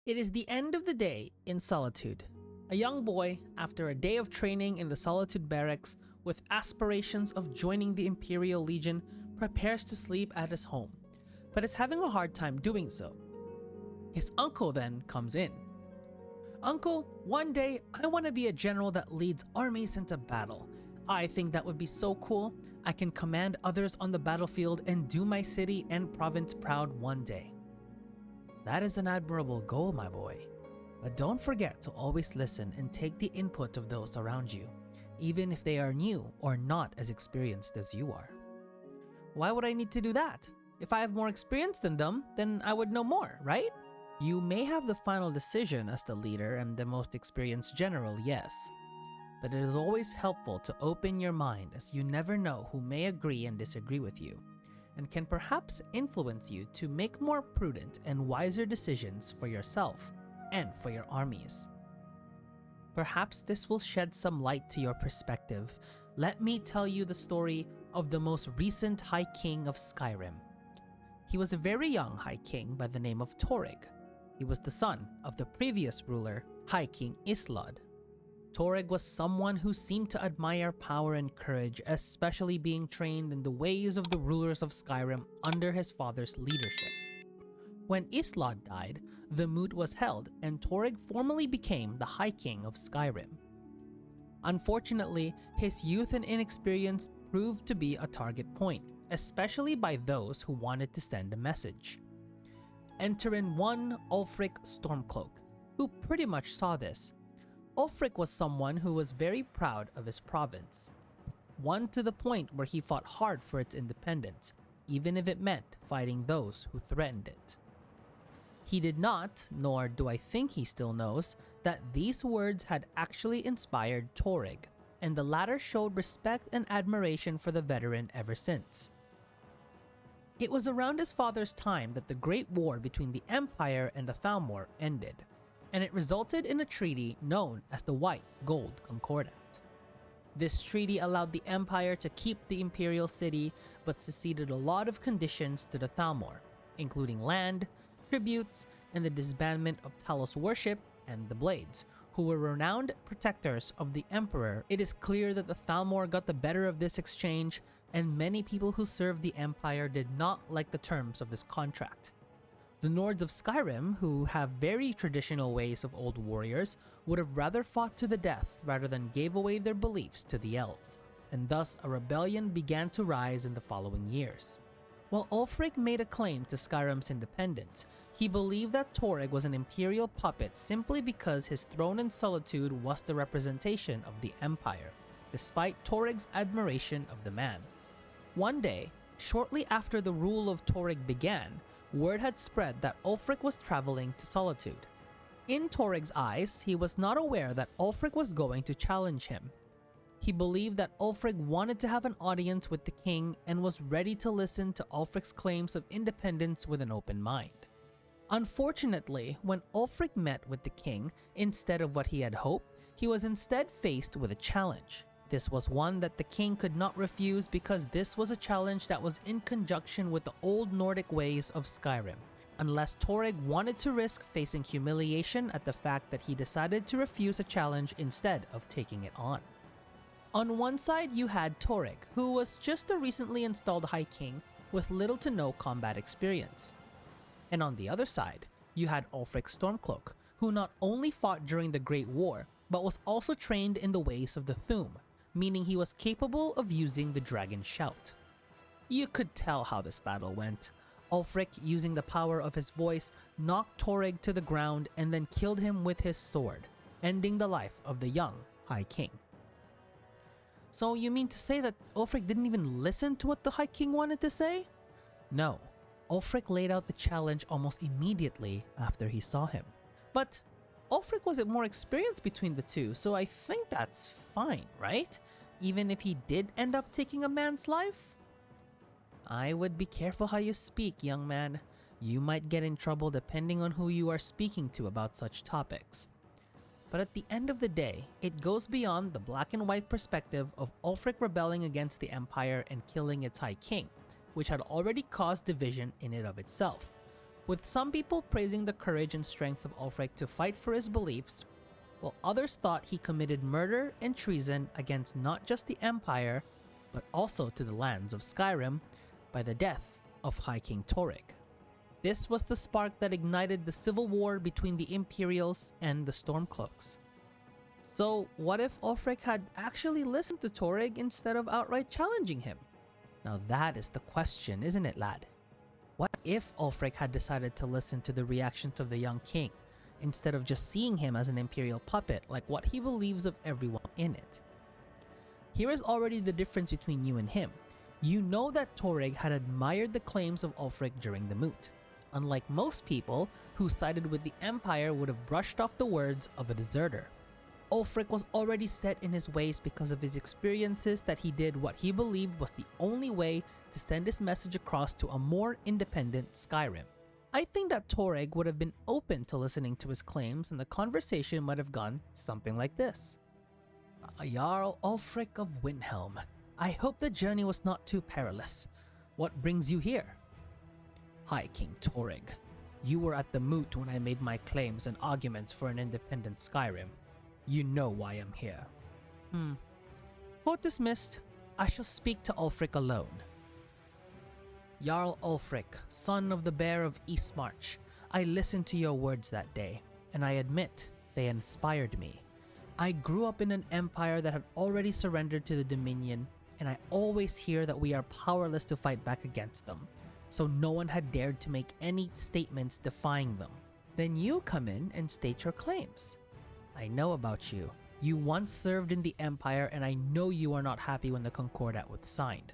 It is the end of the day in Solitude. A young boy, after a day of training in the Solitude barracks with aspirations of joining the Imperial Legion, prepares to sleep at his home, but is having a hard time doing so. His uncle then comes in. "Uncle, one day I want to be a general that leads armies into battle. I think that would be so cool. I can command others on the battlefield and do my city and province proud one day." That is an admirable goal, my boy. But don't forget to always listen and take the input of those around you, even if they are new or not as experienced as you are. Why would I need to do that? If I have more experience than them, then I would know more, right? You may have the final decision as the leader and the most experienced general, yes. But it is always helpful to open your mind, as you never know who may agree and disagree with you, and can perhaps influence you to make more prudent and wiser decisions for yourself and for your armies. Perhaps this will shed some light to your perspective. Let me tell you the story of the most recent High King of Skyrim. He was a very young High King by the name of Torygg. He was the son of the previous ruler, High King Islod. Torygg was someone who seemed to admire power and courage, especially being trained in the ways of the rulers of Skyrim under his father's leadership. When Islod died, the moot was held and Torygg formally became the High King of Skyrim. Unfortunately, his youth and inexperience proved to be a target point, especially by those who wanted to send a message. Enter in one Ulfric Stormcloak, who pretty much saw this. Ulfric was someone who was very proud of his province, one to the point where he fought hard for its independence, even if it meant fighting those who threatened it. He did not, nor do I think he still knows, that these words had actually inspired Torygg, and the latter showed respect and admiration for the veteran ever since. It was around his father's time that the Great War between the Empire and the Thalmor ended, and it resulted in a treaty known as the White Gold Concordat. This treaty allowed the Empire to keep the Imperial City, but seceded a lot of conditions to the Thalmor, including land, tributes, and the disbandment of Talos worship and the Blades, who were renowned protectors of the Emperor. It is clear that the Thalmor got the better of this exchange, and many people who served the Empire did not like the terms of this contract. The Nords of Skyrim, who have very traditional ways of old warriors, would have rather fought to the death rather than gave away their beliefs to the elves, and thus a rebellion began to rise in the following years. While Ulfric made a claim to Skyrim's independence, he believed that Torygg was an imperial puppet simply because his throne in Solitude was the representation of the Empire, despite Torygg's admiration of the man. One day, shortly after the rule of Torygg began, word had spread that Ulfric was traveling to Solitude. In Torygg's eyes, he was not aware that Ulfric was going to challenge him. He believed that Ulfric wanted to have an audience with the king and was ready to listen to Ulfric's claims of independence with an open mind. Unfortunately, when Ulfric met with the king, instead of what he had hoped, he was instead faced with a challenge. This was one that the king could not refuse because this was a challenge that was in conjunction with the old Nordic ways of Skyrim, unless Torygg wanted to risk facing humiliation at the fact that he decided to refuse a challenge instead of taking it on. On one side you had Torygg, who was just a recently installed High King with little to no combat experience. And on the other side, you had Ulfric Stormcloak, who not only fought during the Great War, but was also trained in the ways of the Thu'um, meaning he was capable of using the Dragon Shout. You could tell how this battle went. Ulfric, using the power of his voice, knocked Torygg to the ground and then killed him with his sword, ending the life of the young High King. So you mean to say that Ulfric didn't even listen to what the High King wanted to say? No, Ulfric laid out the challenge almost immediately after he saw him. But Ulfric was more experienced between the two, so I think that's fine, right? Even if he did end up taking a man's life? I would be careful how you speak, young man. You might get in trouble depending on who you are speaking to about such topics. But at the end of the day, it goes beyond the black and white perspective of Ulfric rebelling against the Empire and killing its High King, which had already caused division in and of itself. with some people praising the courage and strength of Ulfric to fight for his beliefs, while others thought he committed murder and treason against not just the Empire, but also to the lands of Skyrim by the death of High King Torygg. This was the spark that ignited the civil war between the Imperials and the Stormcloaks. So what if Ulfric had actually listened to Torygg instead of outright challenging him? Now that is the question, isn't it, lad? What if Ulfric had decided to listen to the reactions of the young king, instead of just seeing him as an Imperial puppet like what he believes of everyone in it? Here is already the difference between you and him. You know that Torygg had admired the claims of Ulfric during the moot, unlike most people who sided with the Empire would have brushed off the words of a deserter. Ulfric was already set in his ways because of his experiences that he did what he believed was the only way to send his message across to a more independent Skyrim. I think that Torygg would have been open to listening to his claims, and the conversation might have gone something like this. Jarl Ulfric of Windhelm, I hope the journey was not too perilous. What brings you here? High King Torygg, you were at the moot when I made my claims and arguments for an independent Skyrim. You know why I'm here. Vote dismissed. I shall speak to Ulfric alone. Jarl Ulfric, son of the Bear of Eastmarch, I listened to your words that day, and I admit they inspired me. I grew up in an empire that had already surrendered to the Dominion, and I always hear that we are powerless to fight back against them, so no one had dared to make any statements defying them. Then you come in and state your claims. I know about you. You once served in the Empire, and I know you are not happy when the Concordat was signed.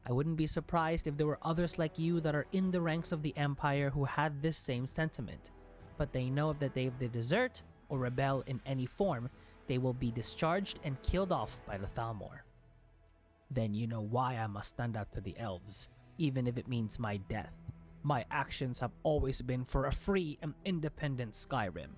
I wouldn't be surprised if there were others like you that are in the ranks of the Empire who had this same sentiment, but they know that if they desert or rebel in any form, they will be discharged and killed off by the Thalmor. Then you know why I must stand up to the elves, even if it means my death. My actions have always been for a free and independent Skyrim.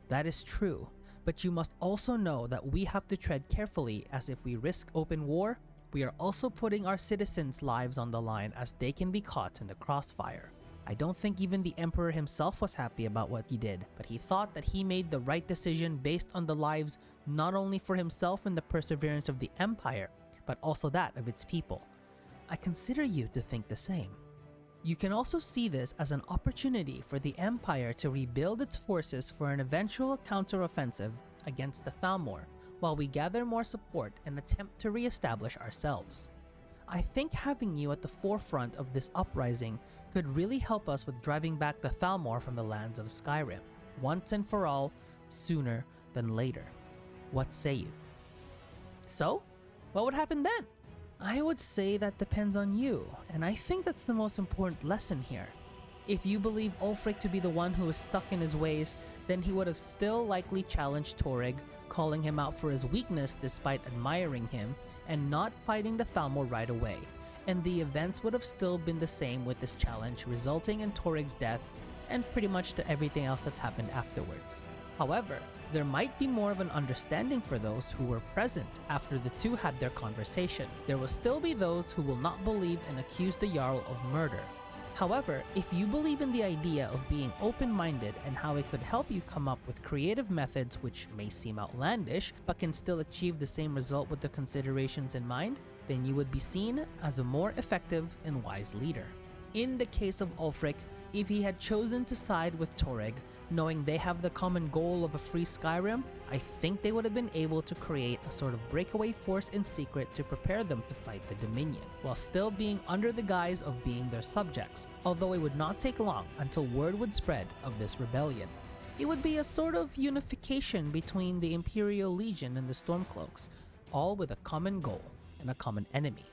That is true, but you must also know that we have to tread carefully, as if we risk open war, we are also putting our citizens' lives on the line, as they can be caught in the crossfire. I don't think even the Emperor himself was happy about what he did, but he thought that he made the right decision based on the lives not only for himself and the perseverance of the Empire, but also that of its people. I consider you to think the same. You can also see this as an opportunity for the Empire to rebuild its forces for an eventual counteroffensive against the Thalmor, while we gather more support and attempt to re-establish ourselves. I think having you at the forefront of this uprising could really help us with driving back the Thalmor from the lands of Skyrim, once and for all, sooner than later. What say you? So, what would happen then? I would say that depends on you, and I think that's the most important lesson here. If you believe Ulfric to be the one who is stuck in his ways, then he would have still likely challenged Torygg, calling him out for his weakness despite admiring him, and not fighting the Thalmor right away. And the events would have still been the same with this challenge, resulting in Torygg's death, and pretty much to everything else that's happened afterwards. However, there might be more of an understanding for those who were present after the two had their conversation. There will still be those who will not believe and accuse the Jarl of murder. However, if you believe in the idea of being open-minded and how it could help you come up with creative methods which may seem outlandish but can still achieve the same result with the considerations in mind, then you would be seen as a more effective and wise leader. In the case of Ulfric, if he had chosen to side with Torygg, knowing they have the common goal of a free Skyrim, I think they would have been able to create a sort of breakaway force in secret to prepare them to fight the Dominion, while still being under the guise of being their subjects, although it would not take long until word would spread of this rebellion. It would be a sort of unification between the Imperial Legion and the Stormcloaks, all with a common goal and a common enemy.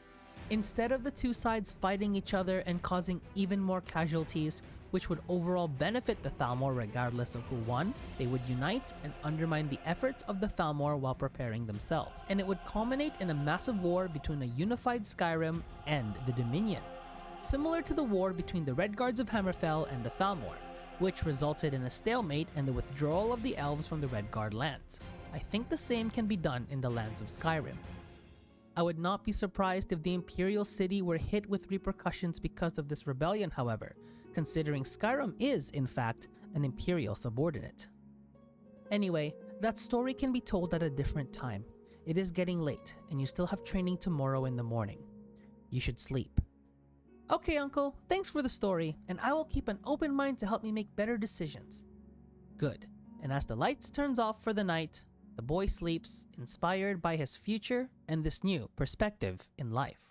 Instead of the two sides fighting each other and causing even more casualties, which would overall benefit the Thalmor regardless of who won, they would unite and undermine the efforts of the Thalmor while preparing themselves, and it would culminate in a massive war between a unified Skyrim and the Dominion, similar to the war between the Red Guards of Hammerfell and the Thalmor, which resulted in a stalemate and the withdrawal of the elves from the Red Guard lands. I think the same can be done in the lands of Skyrim. I would not be surprised if the Imperial City were hit with repercussions because of this rebellion, however, considering Skyrim is, in fact, an Imperial subordinate. Anyway, that story can be told at a different time. It is getting late, and you still have training tomorrow in the morning. You should sleep. Okay, Uncle, thanks for the story, and I will keep an open mind to help me make better decisions. Good. And as the lights turns off for the night, the boy sleeps, inspired by his future and this new perspective in life.